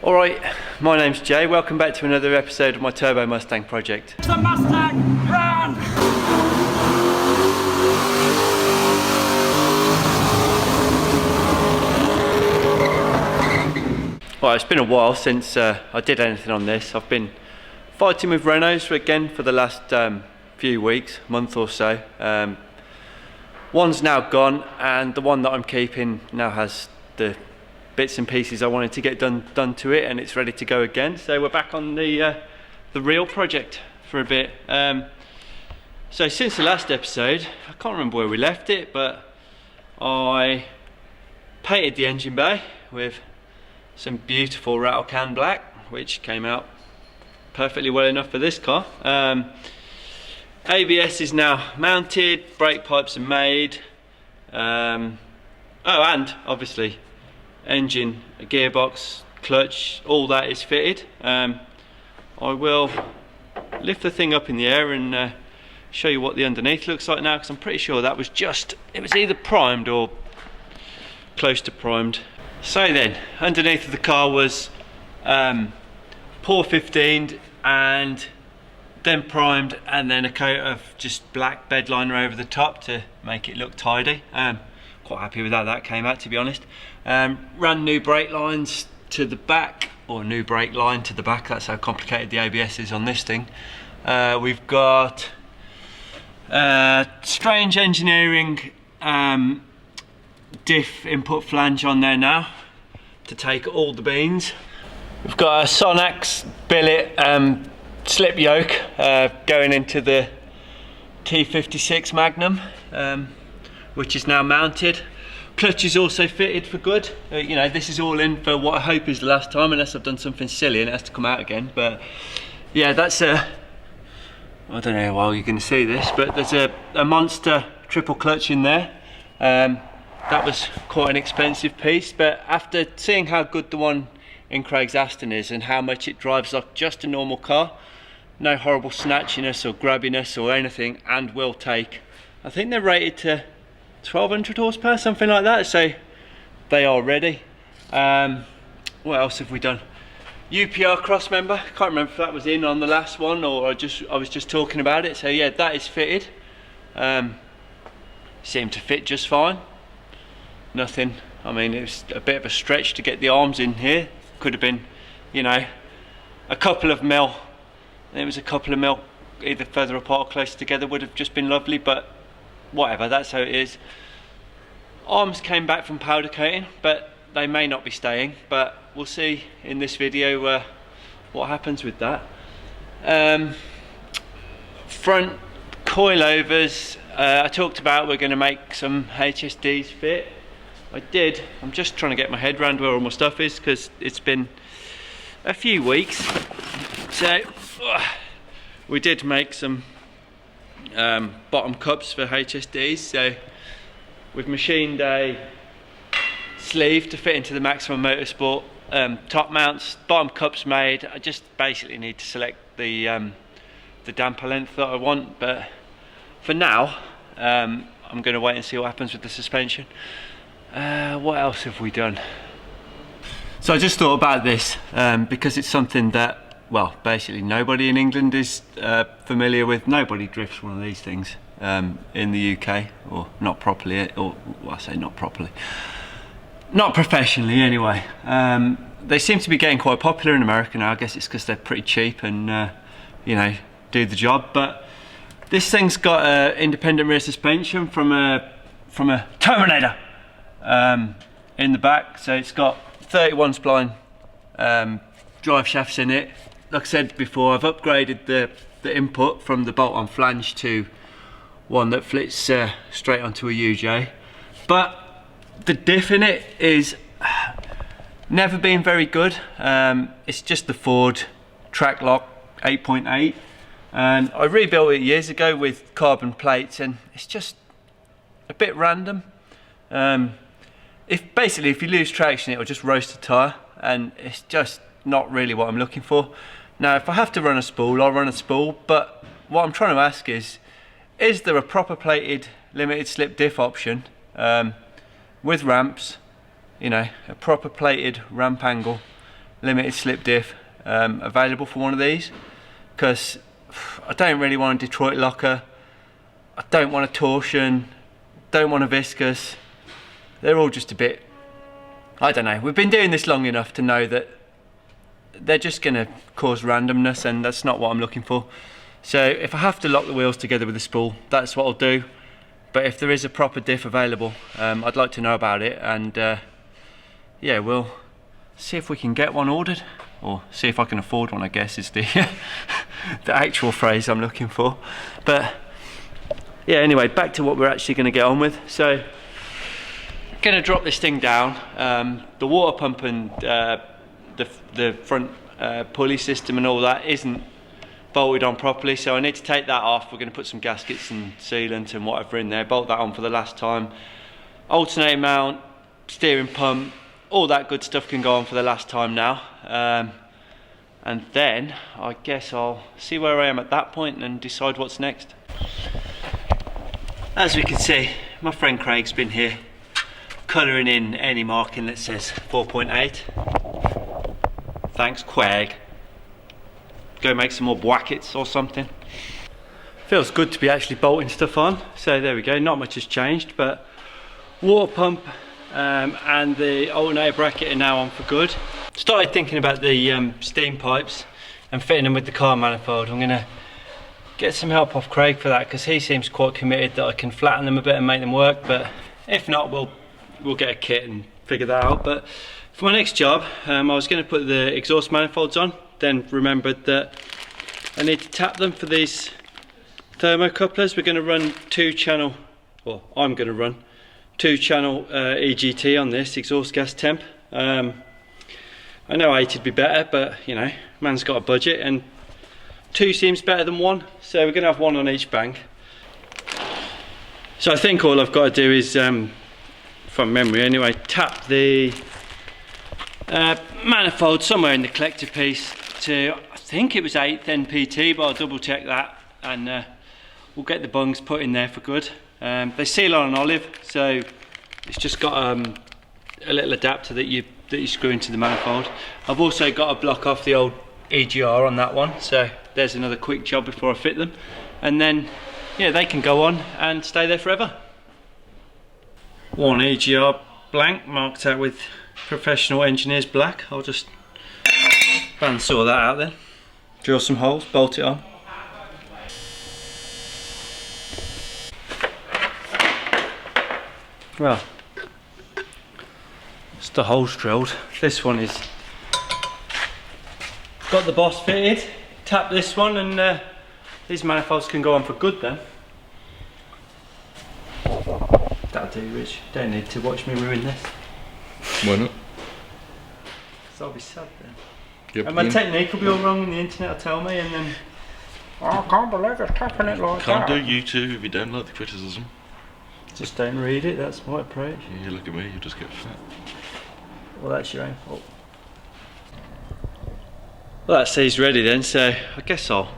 Alright, my name's Jay, welcome back to another episode of my Turbo Mustang project. The Mustang, run! Well, it's been a while since I did anything on this. I've been fighting with Renaults again for the last few weeks, month or so. One's now gone, and the one that I'm keeping now has the bits and pieces I wanted to get done to it, and it's ready to go again. So we're back on the real project for a bit. So since the last episode, I can't remember where we left it, but I painted the engine bay with some beautiful rattle can black, which came out perfectly well enough for this car. ABS is now mounted, brake pipes are made, oh, and obviously engine, gearbox, clutch, all that is fitted. I will lift the thing up in the air and show you what the underneath looks like now, because I'm pretty sure that was it was either primed or close to primed. So then, underneath of the car was pour 15'd and then primed, and then a coat of just black bed liner over the top to make it look tidy. Quite happy with how that came out, to be honest. Ran new brake lines to the back, or new brake line to the back, that's how complicated the ABS is on this thing. We've got strange engineering diff input flange on there now to take all the beans. We've got a Sonax billet slip yoke going into the T56 Magnum, which is now mounted. Clutch is also fitted for good. You know, this is all in for what I hope is the last time, unless I've done something silly and it has to come out again. But yeah, that's I don't know how well you're going to see this, but there's a monster triple clutch in there. That was quite an expensive piece, but after seeing how good the one in Craig's Aston is and how much it drives like just a normal car, no horrible snatchiness or grabbiness or anything, and will take, I think they're rated to 1200 horsepower, something like that, so they are ready. What else have we done? UPR cross member, can't remember if that was in on the last one or I was just talking about it. So yeah, that is fitted. Seemed to fit just fine. Nothing, I mean, it was a bit of a stretch to get the arms in here. Could have been, you know, a couple of mil. It was a couple of mil either further apart or closer together would have just been lovely, but whatever, that's how it is. Arms came back from powder coating, but they may not be staying, but we'll see in this video what happens with that. Front coilovers, I talked about we're going to make some HSDs fit. I did. I'm just trying to get my head around where all my stuff is, because it's been a few weeks. So we did make some bottom cups for HSDs. So we've machined a sleeve to fit into the Maximum Motorsport top mounts. Bottom cups made. I just basically need to select the damper length that I want, but for now I'm going to wait and see what happens with the suspension. What else have we done? So I just thought about this because it's something that, well, basically nobody in England is familiar with. Nobody drifts one of these things in the UK, or not properly, or well, I say not properly, not professionally anyway. They seem to be getting quite popular in America now. I guess it's because they're pretty cheap and you know, do the job. But this thing's got an independent rear suspension from a Terminator in the back, so it's got 31 spline drive shafts in it. Like I said before, I've upgraded the input from the bolt-on flange to one that flits straight onto a UJ, but the diff in it is never been very good. It's just the Ford track lock 8.8, and I rebuilt it years ago with carbon plates, and it's just a bit random. If you lose traction, it'll just roast the tyre, and it's just not really what I'm looking for. Now, if I have to run a spool, I'll run a spool, but what I'm trying to ask is there a proper plated limited slip diff option with ramps, you know, a proper plated ramp angle limited slip diff available for one of these, because I don't really want a Detroit locker, I don't want a torsion, don't want a viscous. They're all just a bit, I don't know, we've been doing this long enough to know that they're just going to cause randomness, and that's not what I'm looking for. So if I have to lock the wheels together with a spool, that's what I'll do. But if there is a proper diff available, I'd like to know about it, and yeah, we'll see if we can get one ordered, or see if I can afford one, I guess is the the actual phrase I'm looking for. But yeah, anyway, back to what we're actually going to get on with. So going to drop this thing down. The water pump and the front pulley system and all that isn't bolted on properly, so I need to take that off. We're going to put some gaskets and sealant and whatever in there, bolt that on for the last time. Alternator mount, steering pump, all that good stuff can go on for the last time now. And then I guess I'll see where I am at that point and decide what's next. As we can see, my friend Craig's been here colouring in any marking that says 4.8. Thanks, Craig. Go make some more brackets or something. Feels good to be actually bolting stuff on. So there we go, not much has changed, but water pump and the alternator bracket are now on for good. Started thinking about the steam pipes and fitting them with the car manifold. I'm gonna get some help off Craig for that, because he seems quite committed that I can flatten them a bit and make them work, but if not, we'll get a kit and figure that out. But for my next job, I was going to put the exhaust manifolds on, then remembered that I need to tap them for these thermocouplers. We're going to run I'm going to run 2-channel EGT on this exhaust gas temp. I know 8 would be better, but you know, man's got a budget, and 2 seems better than 1, so we're going to have 1 on each bank. So I think all I've got to do is, from memory anyway, tap the manifold somewhere in the collector piece to, I think it was 8th NPT, but I'll double check that, and we'll get the bungs put in there for good. They seal on an olive, so it's just got a little adapter that you screw into the manifold. I've also got to block off the old EGR on that one, so there's another quick job before I fit them, and then yeah, they can go on and stay there forever. One EGR blank marked out with Professional Engineers black. I'll just bandsaw that out then, drill some holes, bolt it on. Well, it's the holes drilled. This one is got the boss fitted. Tap this one, and these manifolds can go on for good then. That'll do, Rich. Don't need to watch me ruin this. Why not? Because I'll be sad then. Yep. And my technique will be all wrong, and the internet will tell me, and then I can't believe it's tapping it like Can't that. do YouTube if you don't like the criticism. just don't read it. That's my approach. Yeah, you look at me, you just get fat. Well, that's your own fault. Well, that says ready then, so I guess I'll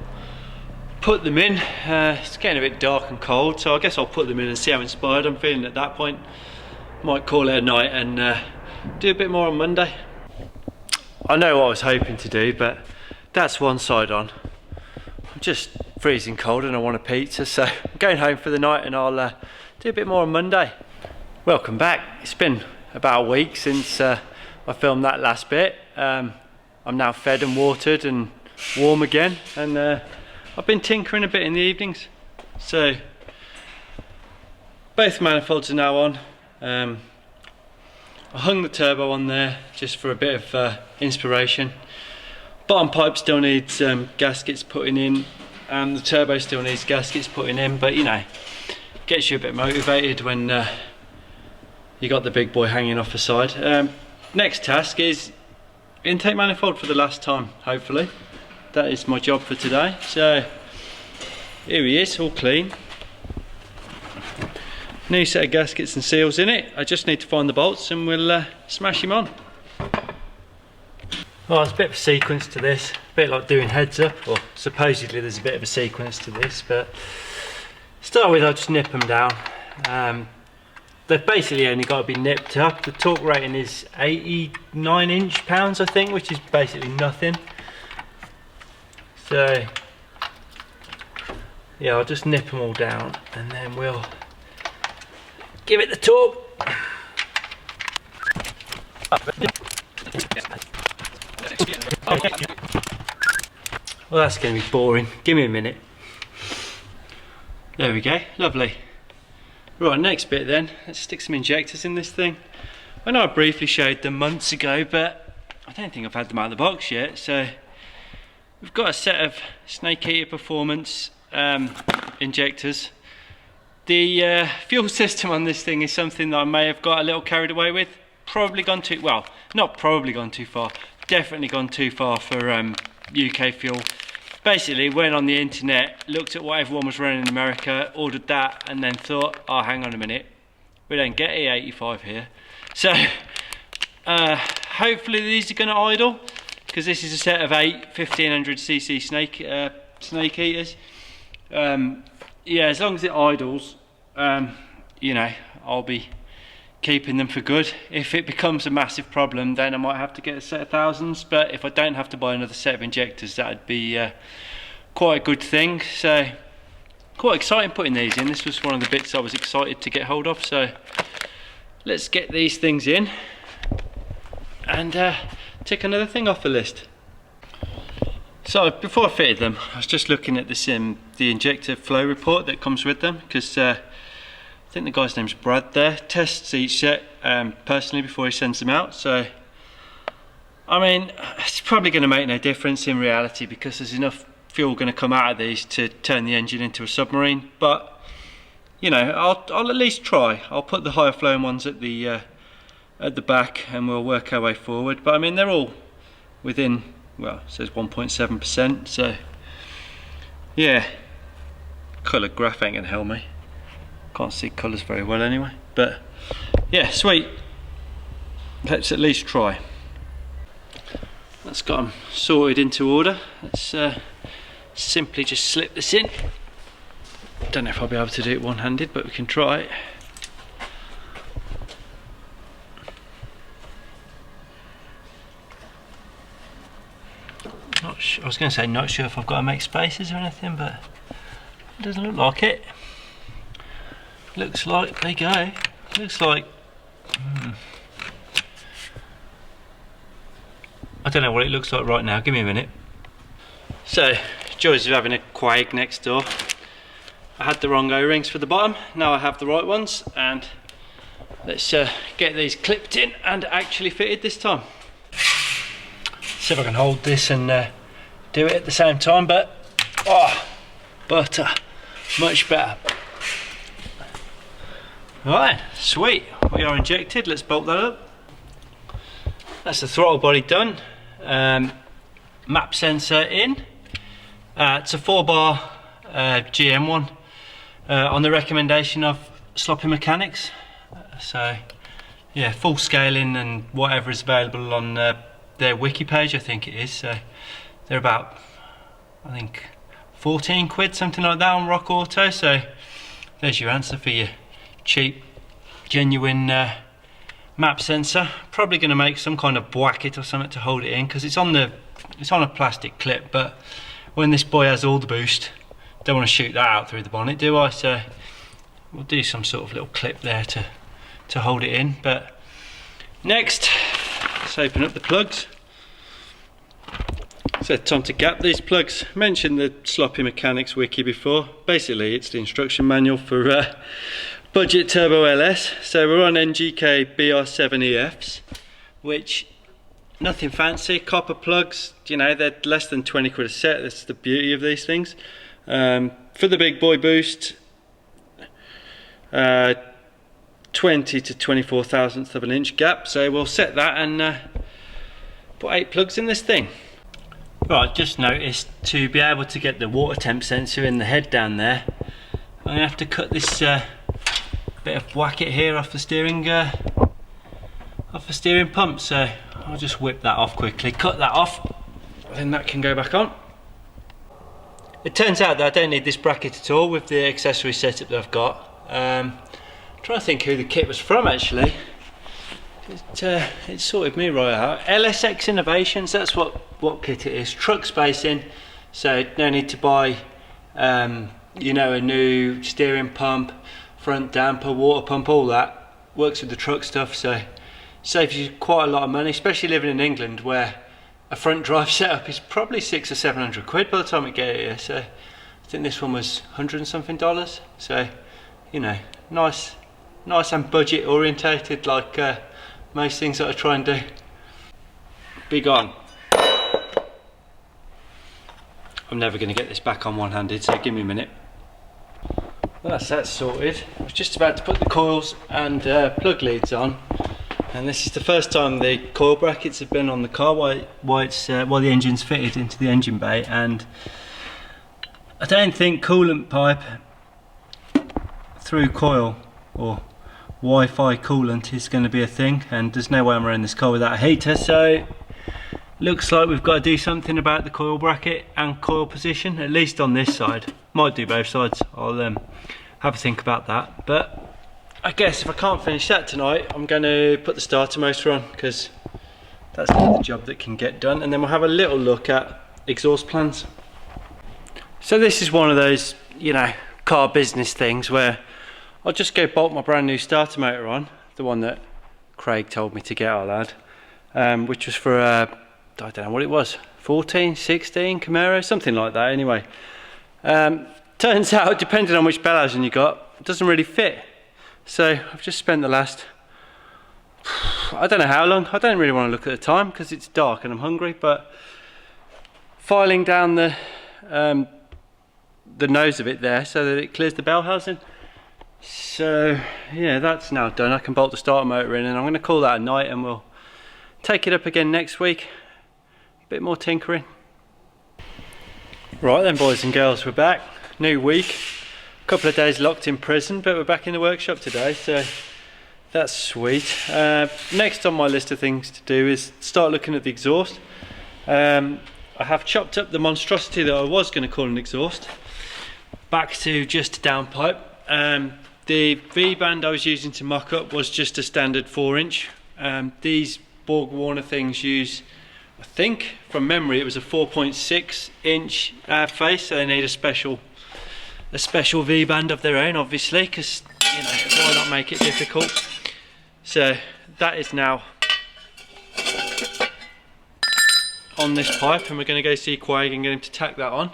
put them in. It's getting a bit dark and cold, so I guess I'll put them in and see how inspired I'm feeling at that point. Might call it a night and do a bit more on Monday. I know what I was hoping to do, but that's one side on. I'm just freezing cold and I want a pizza, so I'm going home for the night and I'll do a bit more on Monday. Welcome back. It's been about a week since I filmed that last bit. I'm now fed and watered and warm again, and I've been tinkering a bit in the evenings. So both manifolds are now on. I hung the turbo on there just for a bit of inspiration. Bottom pipe still needs gaskets putting in, and the turbo still needs gaskets putting in, but you know, gets you a bit motivated when you got the big boy hanging off the side. Next task is intake manifold for the last time, hopefully. That is my job for today. So here he is, all clean. New set of gaskets and seals in it. I just need to find the bolts and we'll smash him on. Well, there's a bit of a sequence to this, a bit like doing heads up, or supposedly there's a bit of a sequence to this, but start with, I'll just nip them down. they've basically only got to be nipped up. The torque rating is 89 inch-pounds, I think, which is basically nothing. So yeah, I'll just nip them all down and then we'll give it the torque. Well, that's going to be boring. Give me a minute. There we go, lovely. Right, next bit then, let's stick some injectors in this thing. I know I briefly showed them months ago, but I don't think I've had them out of the box yet. So we've got a set of Snake Eater Performance injectors. The fuel system on this thing is something that I may have got a little carried away with. Probably gone too, well, not probably gone too far, definitely gone too far for UK fuel. Basically went on the internet, looked at what everyone was running in America, ordered that, and then thought, oh, hang on a minute, we don't get E85 here. So hopefully these are going to idle, because this is a set of 8 1500cc snake eaters. Yeah, as long as it idles, you know, I'll be keeping them for good. If it becomes a massive problem, then I might have to get a set of thousands, but if I don't have to buy another set of injectors, that'd be quite a good thing. So quite exciting putting these in. This was one of the bits I was excited to get hold of, so let's get these things in and tick another thing off the list. So before I fitted them, I was just looking at this the injector flow report that comes with them, because I think the guy's name's Brad there, tests each set personally before he sends them out. So I mean, it's probably going to make no difference in reality, because there's enough fuel going to come out of these to turn the engine into a submarine. But you know, I'll at least try. I'll put the higher flowing ones at the back and we'll work our way forward. But I mean, they're all within, well, it says 1.7%, so yeah, colour graph ain't gonna help me. Can't see colours very well anyway, but yeah, sweet. Let's at least try. That's got them sorted into order. Let's simply just slip this in. Don't know if I'll be able to do it one-handed, but we can try. I was going to say not sure if I've got to make spaces or anything, but it doesn't look like it. Looks like they go. Looks like I don't know what it looks like right now. Give me a minute. So, joys of having a quag next door. I had the wrong O-rings for the bottom. Now I have the right ones, and let's get these clipped in and actually fitted this time. See if I can hold this and do it at the same time, but oh, butter, much better. Alright, sweet, we are injected. Let's bolt that up. That's the throttle body done. Map sensor in. It's a 4-bar GM one on the recommendation of Sloppy Mechanics. So yeah, full scaling and whatever is available on their wiki page, I think it is. So they're about, I think, 14 quid, something like that on Rock Auto. So there's your answer for your cheap, genuine map sensor. Probably going to make some kind of bracket or something to hold it in, because it's on a plastic clip. But when this boy has all the boost, don't want to shoot that out through the bonnet, do I? So we'll do some sort of little clip there to hold it in. But next, let's open up the plugs. So time to gap these plugs. Mentioned the Sloppy Mechanics wiki before. Basically it's the instruction manual for budget turbo LS. So we're on NGK BR7EFs, which nothing fancy, copper plugs, you know, they're less than 20 quid a set. That's the beauty of these things. For the big boy boost, 20 to 24 thousandths of an inch gap. So we'll set that and put 8 plugs in this thing. Right, just noticed, to be able to get the water temp sensor in the head down there, I'm going to have to cut this bit of bracket here off the steering pump. So I'll just whip that off quickly, cut that off, then that can go back on. It turns out that I don't need this bracket at all with the accessory setup that I've got. trying to think who the kit was from actually. It sorted me right out. LSX Innovations, that's what kit it is. Truck spacing, so no need to buy you know, a new steering pump, front damper, water pump, all that. Works with the truck stuff, so saves you quite a lot of money, especially living in England where a front drive setup is probably $600 or $700 by the time we get here. So I think this one was $100 and something. So, you know, nice and budget orientated, like most things that I try and do. Be gone. I'm never going to get this back on one-handed, so give me a minute. Well, that's sorted. I was just about to put the coils and plug leads on, and this is the first time the coil brackets have been on the car while the engine's fitted into the engine bay, and I don't think coolant pipe through coil or Wi-Fi coolant is going to be a thing, and there's no way I'm running this car without a heater, so looks like we've got to do something about the coil bracket and coil position, at least on this side. Might do both sides. I'll have a think about that, but I guess if I can't finish that tonight, I'm going to put the starter motor on, because that's the other job that can get done, and then we'll have a little look at exhaust plans. So this is one of those, you know, car business things where I'll just go bolt my brand new starter motor on, the one that Craig told me to get, our lad, which was for I don't know what it was, 14, 16 Camaro, something like that anyway. Turns out, depending on which bellhousing you got, it doesn't really fit. So I've just spent the last, I don't know how long, I don't really want to look at the time because it's dark and I'm hungry, but filing down the nose of it there so that it clears the bell housing. So yeah, that's now done. I can bolt the starter motor in, and I'm going to call that a night, and we'll take it up again next week. Bit more tinkering. Right then, boys and girls, we're back. New week. A couple of days locked in prison, but we're back in the workshop today, so that's sweet. Next on my list of things to do is start looking at the exhaust. I have chopped up the monstrosity that I was going to call an exhaust back to just a downpipe. The V-band I was using to mock up was just a standard 4-inch. These Borg Warner things use, I think from memory, it was a 4.6 inch face, so they need a special V-band of their own, obviously, because, you know, why not make it difficult? So that is now on this pipe, and we're going to go see Quaig and get him to tack that on,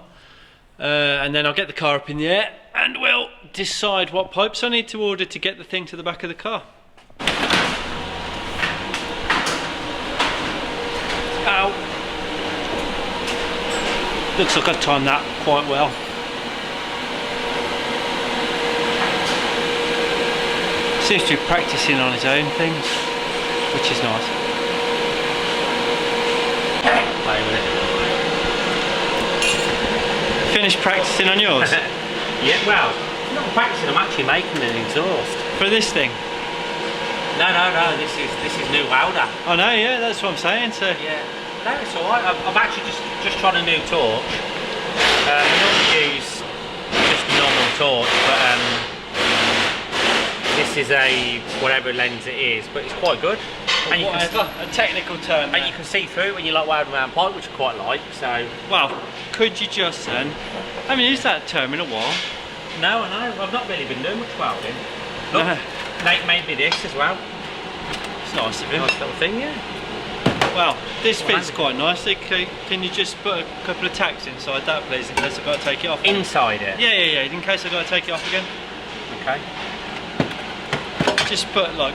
and then I'll get the car up in the air and we'll decide what pipes I need to order to get the thing to the back of the car. Ow! Looks like I've timed that quite well. Seems to be practicing on his own things, which is nice. Play with it. Finished practicing on yours? Yeah, well, I'm not practicing, I'm actually making an exhaust. For this thing? No, this is new welder. I know, yeah, that's what I'm saying, so... Yeah, no, it's alright, I've actually just tried a new torch. We normally use just normal torch, but this is a whatever lens it is, but it's quite good. And you Whatever, a technical term. and you can see through when you like welding around pipe, which I quite like, so... Well, could you just then... I haven't used that term in a while. No, I know, I've not really been doing much welding. Look, No. Nate made me this as well. It's nice of him. Nice little thing, yeah. Well, this fits quite nicely. Can you just put a couple of tacks inside that, please, in case I've got to take it off? Inside it? Yeah, in case I've got to take it off again. Okay. Just put like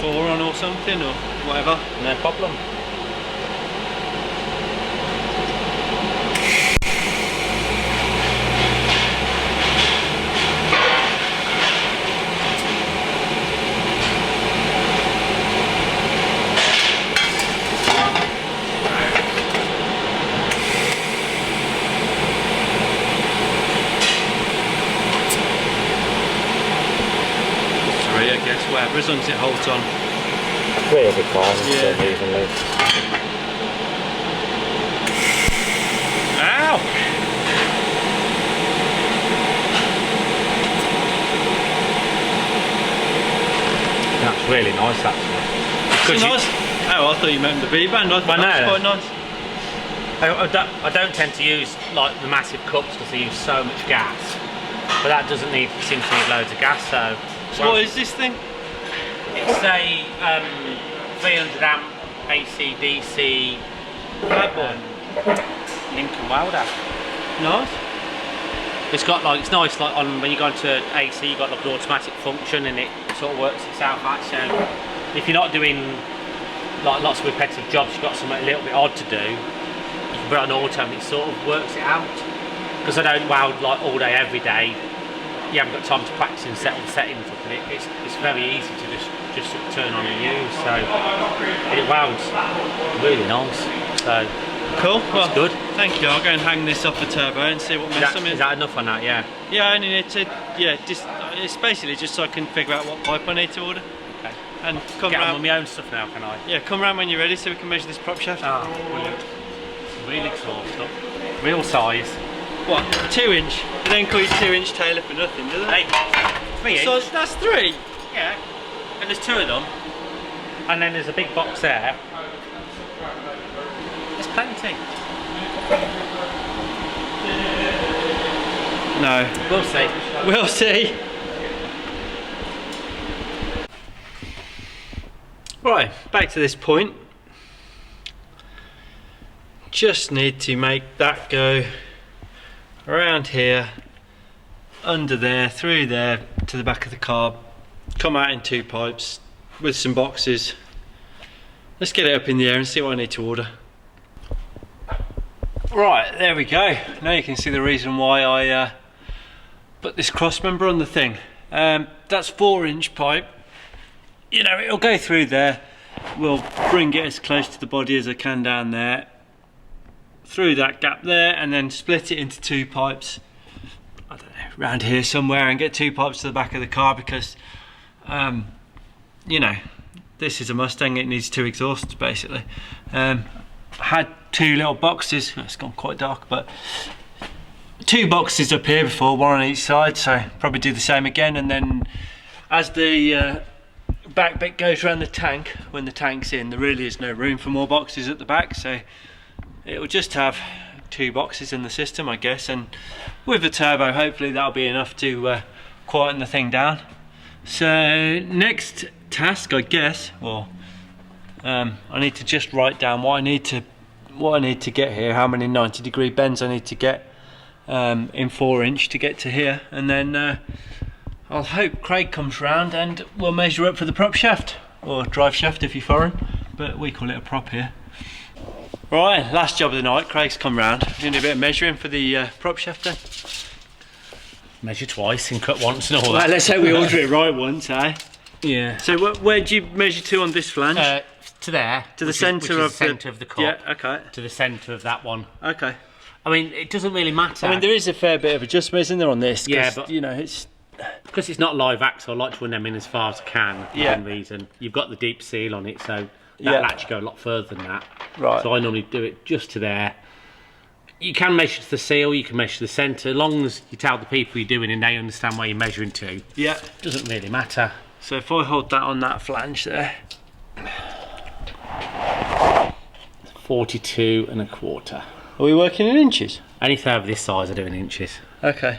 4 on or something, or whatever. No problem. Whatever, as long as it holds on. 3 will be fine, Yeah. so evenly. Ow! really nice actually. It's nice. Oh, I thought you meant the V-band. I thought that was quite nice. I don't tend to use like the massive cups because they use so much gas, but that doesn't seem to need loads of gas. So what is this thing? It's a 300 amp AC DC Lincoln welder. Nice. It's got like, it's nice like on when you go into AC, you got like an automatic function and it sort of works itself out. So if you're not doing like lots of repetitive jobs, you've got something a little bit odd to do, you can put it on auto and it sort of works it out. Because I don't weld like all day every day, you haven't got time to practice and set all the settings up, and it's very easy to just turn on and use. So it welds really nice. So cool. Well, it's good. Thank you. I'll go and hang this off the turbo and see what mess I'm in. Is that enough on that? Yeah. Yeah, I only need to. Yeah, it's basically just so I can figure out what pipe I need to order. Okay. And come Get on round with my own stuff now, can I? Yeah, come round when you're ready so we can measure this prop shaft. Ah, brilliant. Really cool stuff. Real size. What? 2 inch? They don't call you 2 inch Taylor for nothing, do they? Hey, 3 inch. So that's 3. Yeah. And there's 2 of them. And then there's a big box there. There's plenty. No. We'll see. We'll see. Right, back to this point. Just need to make that go around here, under there, through there, to the back of the car, come out in 2 pipes with some boxes. Let's get it up in the air and see what I need to order. Right, there we go. Now you can see the reason why I put this cross member on the thing. That's 4 inch pipe. You know, it'll go through there. We'll bring it as close to the body as I can down there, through that gap there, and then split it into 2 pipes, I don't know, around here somewhere, and get 2 pipes to the back of the car because you know, this is a Mustang, it needs 2 exhausts basically. I had 2 little boxes, it's gone quite dark, but 2 boxes up here before, 1 on each side, so probably do the same again. And then as the back bit goes around the tank, when the tank's in, there really is no room for more boxes at the back, so it will just have 2 boxes in the system, I guess, and with the turbo hopefully that'll be enough to quieten the thing down. So next task, I guess, well, I need to just write down what I need to get here, how many 90-degree bends I need to get in 4 inch to get to here, and then I'll hope Craig comes round and we'll measure up for the prop shaft, or drive shaft if you're foreign, but we call it a prop here. Right, last job of the night, Craig's come round. We're going to do a bit of measuring for the prop shaft then. Measure twice and cut once and all Well, that. let's hope we order it right once, eh? Yeah. So where do you measure to on this flange? To there. To the centre of the cup. Yeah, okay. To the centre of that one. Okay. I mean, it doesn't really matter. I mean, there is a fair bit of adjustment, isn't there, on this? Yeah, but you know, it's because it's not live axle, I like to run them in as far as I can. For Yeah. one reason. You've got the deep seal on it, so Yeah. that'll actually go a lot further than that. Right. So I normally do it just to there. You can measure to the seal, you can measure the centre, as long as you tell the people you're doing and they understand where you're measuring to. Yeah. Doesn't really matter. So if I hold that on that flange there. 42 1/4. Are we working in inches? Anything over this size I do in inches. Okay.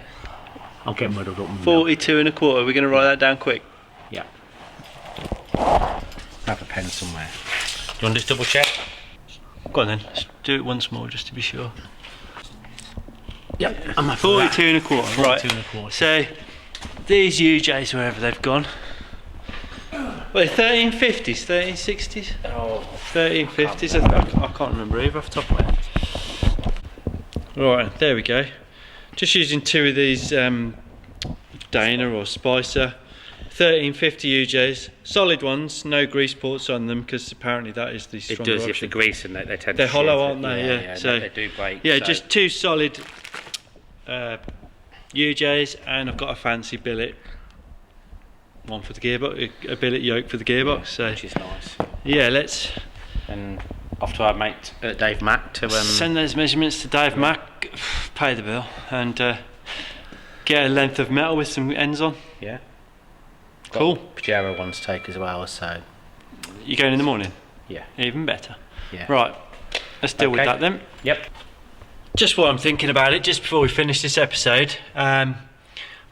I'll get muddled up. 42 1/4. We're going to write that down quick. Yeah. Have a pen somewhere. Do you want to just double check? Go on then. Let's do it once more just to be sure. Yep. I'm happy 42 with that. 1/4. Right. 42 1/4. So these UJs, wherever they've gone. Well, 1350s, 1360s? Oh. 1350s, I can't remember either off the top of my head. Right, there we go. Just using 2 of these Dana or Spicer 1350 UJs, solid ones, no grease ports on them because apparently that is the stronger It does, if option. the grease and they tend They're to hollow, shift. aren't they? Yeah. So they do break. yeah, so. just 2 solid UJs, and I've got a fancy billet. One for the gearbox, a billet yoke for the gearbox. So Which is nice. yeah, let's And off to our mate Dave Mack to send those measurements to Dave Mack, pay the bill, and get a length of metal with some ends on. yeah. got Cool. Pajero ones to take as well, so You going in the morning? yeah. Even better. Yeah. Right, let's deal with Okay. that then. Yep. Just while I'm thinking about it, just before we finish this episode, I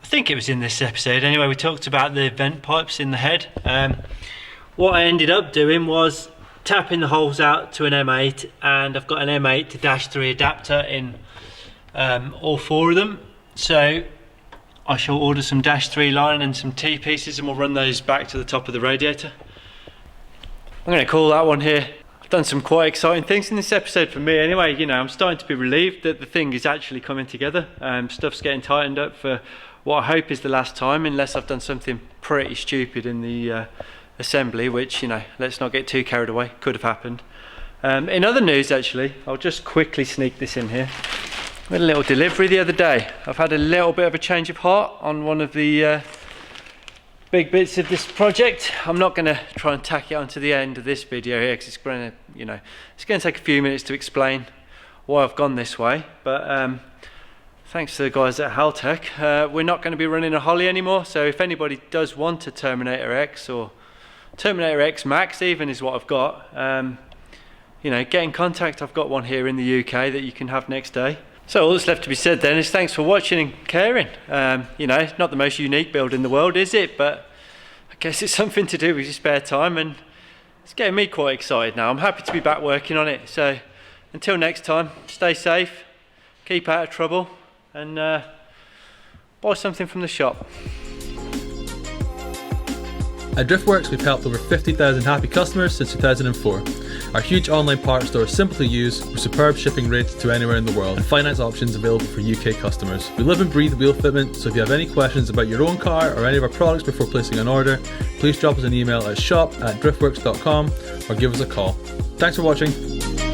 think it was in this episode anyway, we talked about the vent pipes in the head. What I ended up doing was tapping the holes out to an M8, and I've got an M8 to -3 adapter in all 4 of them. So I shall order some -3 line and some T-pieces, and we'll run those back to the top of the radiator. I'm going to call that one here. I've done some quite exciting things in this episode for me anyway. You know, I'm starting to be relieved that the thing is actually coming together. Stuff's getting tightened up for what I hope is the last time, unless I've done something pretty stupid in the assembly, which, you know, let's not get too carried away, could have happened. In other news actually, I'll just quickly sneak this in here. I had a little delivery the other day. I've had a little bit of a change of heart on one of the big bits of this project. I'm not going to try and tack it onto the end of this video here, because it's going to, you know, it's going to take a few minutes to explain why I've gone this way. But thanks to the guys at Haltech, we're not going to be running a Holly anymore. So if anybody does want a Terminator X, or Terminator X Max even is what I've got, you know, get in contact. I've got one here in the UK that you can have next day. So all that's left to be said then is thanks for watching and caring. You know, not the most unique build in the world, is it? But I guess it's something to do with your spare time, and it's getting me quite excited now. I'm happy to be back working on it. So until next time, stay safe, keep out of trouble, and buy something from the shop. At Driftworks, we've helped over 50,000 happy customers since 2004. Our huge online parts store is simple to use, with superb shipping rates to anywhere in the world, and finance options available for UK customers. We live and breathe wheel fitment, so if you have any questions about your own car or any of our products before placing an order, please drop us an email at shop@driftworks.com or give us a call. Thanks for watching.